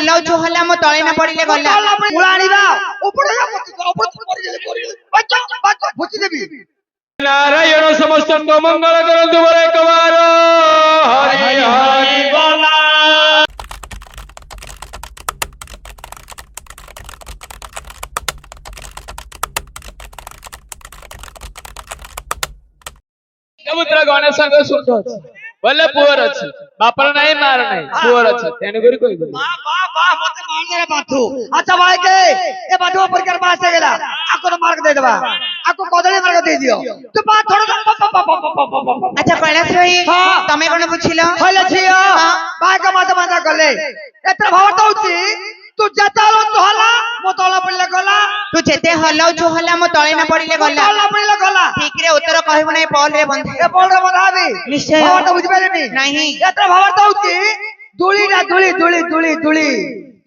हलाउछु हला मो तळे ना पड़िले गला मुलाणीबा उपरे बुझी देबी नारायण समस्त मंगल करंतु बर एक बार हरि हरि बोला पुत्र गणेश सुंदर बोले पुअर अछि बापर नाही मार नाही पुअर अछि तेने करी कोइ वाह वाह वाह मते मारने रे बाथू अच्छा भाई के ए बाथू परिकर पास से गेला आको तो मार्क दे देबा आको कदली मार्क दे दियो तू बात थोड़ा अच्छा कैलाश भाई हाँ। तमे कोन बुझिलो होले छियो बा का माता माता गले एतर भाव दउची तू जतालो तो हला मो तळा पडले गला तू जेते हलाउछु हला मो तळे ना पड़िले गला तळा पडले गला ठीक रे उत्तर कहबो नाही पॉल रे बंधे ए बोल रे बधाबी निश्चय। भाव तो बुझ पालेनी नहीं एतर भाव दउची धूली ना धूली धूली धूली धूली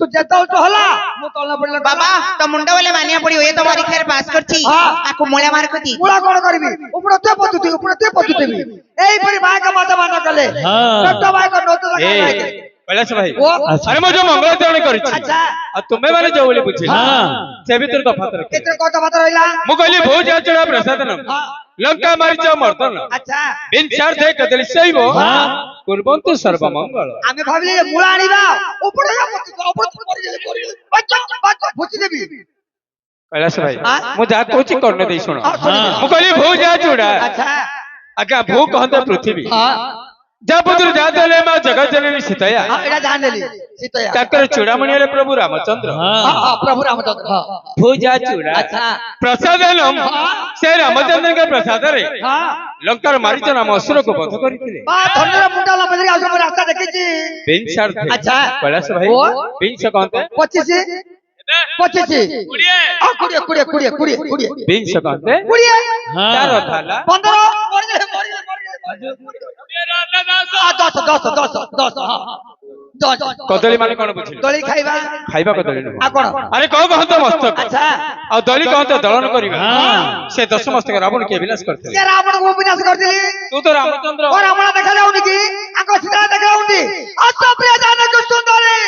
तू जतालो तो हला मो तळा पडले बाबा तो मुंडा वाले मानिया पड़ी ये तो परीक्षा रे पास करछि हाँ। आको मुळा मार्क दी मुळा कोन करबी उपरे ते पद्धति एई परि बा का माता माता गले डॉक्टर बा को नोट लगा के कैलाश भाई वो अरे मो जो मंगलाचरण करिछि अच्छा आ तुमे माने जो बोली बुझिल से भीतर तफात रखे कितने कत बात रहिला मु कहली भोज आचड़ा प्रसादन लंका मारिच मर्दन अच्छा बिन चार दे कदली सैव कुर्बन्तु सर्व मंगल आमे भाबिले मुळा आनिबा उपरे बच्चा भुची देबी कैलाश भाई हाँ? मु जा कहछि कर्ण दे सुनो हाँ, सुनो। मु कहली भोज आचड़ा अच्छा आगा भू कहते पृथ्वी हां जा पुत्र जा देले मा जगत जननी सीतया हां एटा जान लेली सीतया ताकर चूड़ामणि रे प्रभु रामचंद्र हां प्रभु रामचंद्र हां भोजा चूड़ा अच्छा प्रसादनम से रामचंद्र के प्रसाद रे हां लंकार मारिच नाम असुर को वध करिथिले बा धन्य मुंडाला बजरी आश्रम रास्ता देखिछि बिनसार थे अच्छा। कैलाश भाई वो? बिनस कहते 25 कुड़िए बिनस कहते चार थाला 15 दस कदली माने कोन बुझिल दली खाइबा खाइबा कदली न आ कोन अरे कहो कहते मस्तक अच्छा आ दली कहते दलन करिबा से दश मस्तक रावण के विनाश करथिले ये रावण को विनाश कर दिली तू तो रामचंद्र और रावण देखा जाउनी की आको सीता देखा जाउनी अतो प्रिय जानक सुंदरी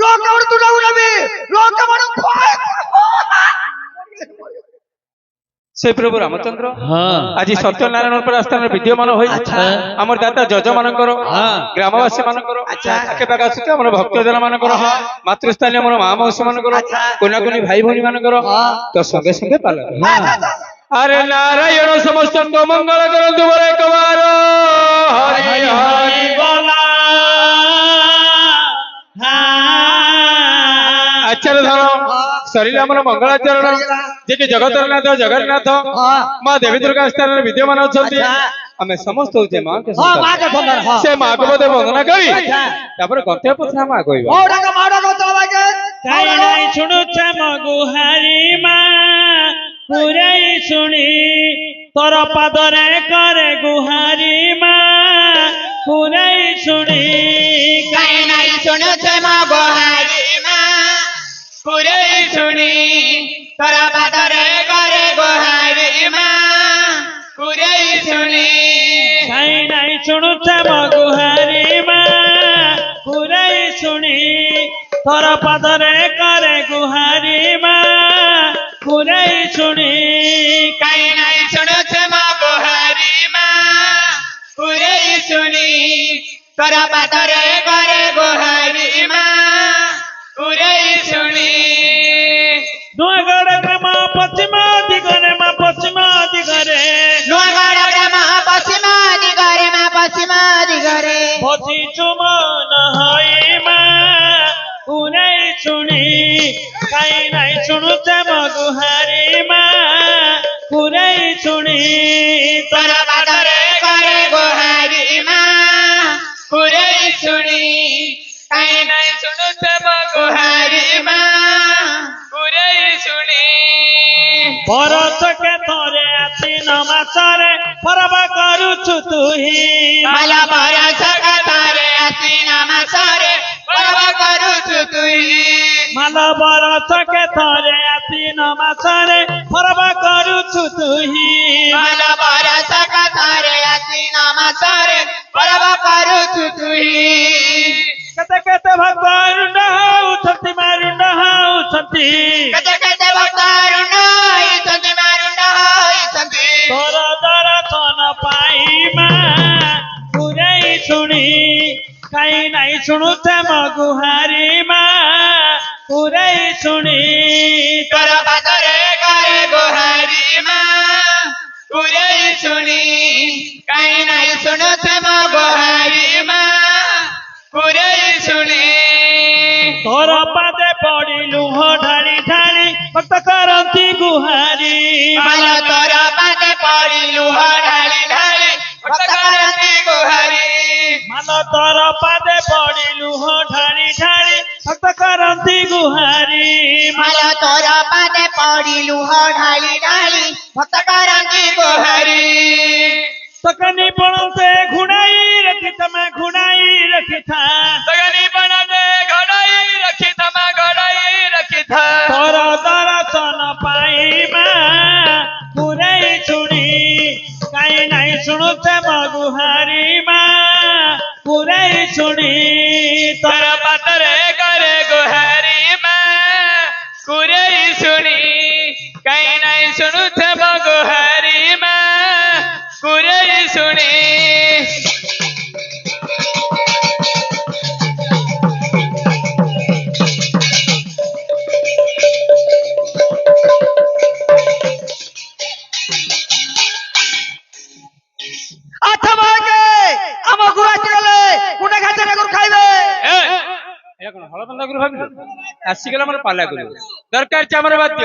लोक और तू नबी लोक मन से प्रभु रामचंद्र आज सत्यनारायण पर स्थान विद्यमान होई हमर दाता जजमान ग्रामवासी मान आखे पाखे आसुचे हमर भक्तजन मान मातृस्थानीय हमर माँ मौसी मान कोना कोनी भाई भौणी मान तो संगे संगे पालन अरे नारायण समस्त मंगल करंतु बर एक बार हरि हरि बोला आचार्य धर्म शरीर हमर मंगलाचरण जे कि जगतरनाथ जगन्नाथ माँ देवी दुर्गा स्थान विद्यमान अछंती हमें समस्त होचे माँ के से माँ को बोधे वंदना करी तापर गंत्य पुत्रा माँ कहिबा मौडा का चलबा के काई नाही सुनुछ मगुहारी माँ पुरई सुनी तोर पादरे करे गुहारी माँ पुरई सुनी काई नाही सुनुछ मगुहारी माँ पुरई सुनी तोर पादरे करे गुहारी माँ पुरई सुनी काई नाही सुनुछ मगुहारी माँ पुरई सुनी तोर पादरे करे गुहारी माँ पुरई सुनी काई नाही सुनुछ मगुहारी माँ पुरई सुनी तोर पादरे करे गुहारी माँ पुरई सुनी नुआगढ़ ग्राम पश्चिम दिगरे माँ पश्चिम दिगरे नुआगढ़ ग्राम पश्चिम दिगरे माँ पश्चिम दिगरे पति चुमन हई माँ पुरई सुनी काई नाही सुनुते मगुहारी माँ पुरई सुनी तोर पादरे करे गुहारी माँ पुरई सुनी काई नाही सुनुते मगुहारी माँ पुरई सुनी बरस के थोरे आसीन मासरे परब करुछु तुही माला बरस के थोरे आसीन मासरे परब करुछु तुही माल बरस के थोरे आसीन मासरे परब करुछु तुही माला बरस के थोरे आसीन मासरे परब करुछु तुही कते कते भगवान उठ ଗୁହାରି ମା ପୁରେଇ ଶୁଣି ତୋର ପାଦରେ କରେ ଗୁହାରି ମା ପୁରେଇ ଶୁଣି କାହିଁ ନାହିଁ ଶୁଣୁଛେ ମୋ ଗୁହାରି ମା ପୁରେଇ ଶୁଣି ତୋର ପାଦେ ପଡି ଲୁହ ଢାଳି ଢାଳି ଭକ୍ତ କରନ୍ତି ଗୁହାରି ମାଲ ତୋର ପାଦେ ପଡ଼ି ଲୁହ ଢାଳି ଢାଳି ଭକ୍ତ କରନ୍ତି ଗୁହାରି ମାଲ ତୋର ପାଦେ ପଡି ଲୁହ ଢାଳି ଢାଳି ଭକ୍ତ କରନ୍ତି ଗୁହାରି ମାଲ ତୋର ପାଦେ ପଡ଼ି ଲୁହ ଢାଳି ଢାଳି ଭକ୍ତ କରନ୍ତି ଗୁହାରି ତକନି ପଣତେ ଘୁଣାଇ ରଖି ତମେ ଘୁଣାଇ ରଖିଥା ତଗନି ବଣରେ ଘୋଡ଼ାଇ ରଖିଥା ଘୋଡ଼ାଇ ରଖିଥା ତୋର ଦର୍ଶନ ପାଇ ମା ପୁରେଇ ଶୁଣି କାହିଁ ନାହିଁ ଶୁଣୁଛେ ମୋ ଗୁହାରି ମା ପୁରେଇ ଶୁଣି ତୋର ପାଦରେ କରେ ଗୁହାରି ମା ପୁରେଇ ଶୁଣି କାହିଁ ନାହିଁ ଶୁଣୁଛେ ମୋ ଗୁହାରି ମା ପୁରେଇ ଶୁଣି আচ্ছা মাকে আমাকে আসিগলে কোটা খাচ্ছে না খাইবে এটা কোন হলদন্দা গুরু ভাবিল আসিগলা আমার পালা গুরু দরকার আছে আমার বাদ্য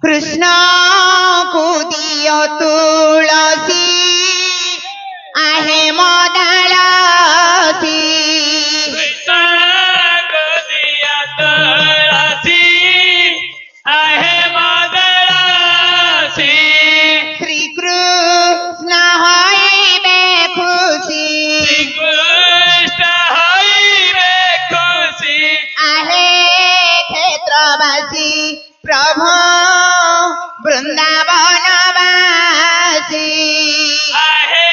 কৃষ্ণ কুদিয় তুলসী আহে মদালসী কুদিয় তুলসী আহে মদালসী শ্রীকৃষ্ণ হইবে খুশি শ্রীকৃষ্ণ হইবে খুশি আহে ক্ষেত্রবাসী প্রভু বৃন্দাবনবাসী আহে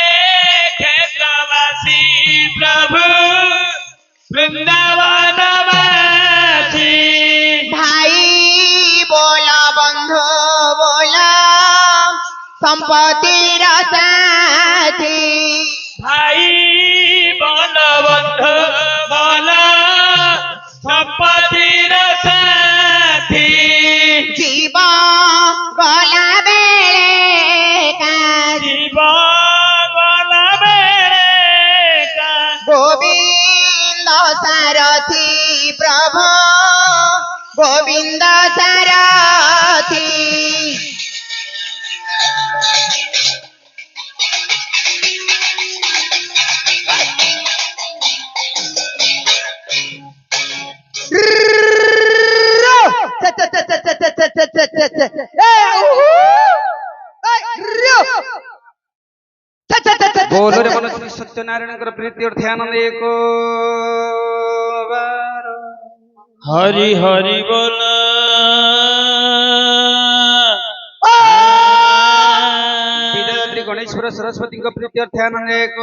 ক্ষেত্রবাসী প্রভু বৃন্দাবনবাসী ভাই বল বন্ধু বল সম্পত্তির সাথী ভাই বল বন্ধু বল সম্পত্তির সাথী জীব গলা বেড়ে জীব গলা বেড়ে গোবিন্দ সারথি প্রভু গোবিন্দ সারথি बोलो रे बोलो श्री सत्यनारायण प्रीति और ध्यानंद एक बार हरि हरि बोल विद्यार्थी गणेश्वर सरस्वती प्रीति और ध्यानंद एक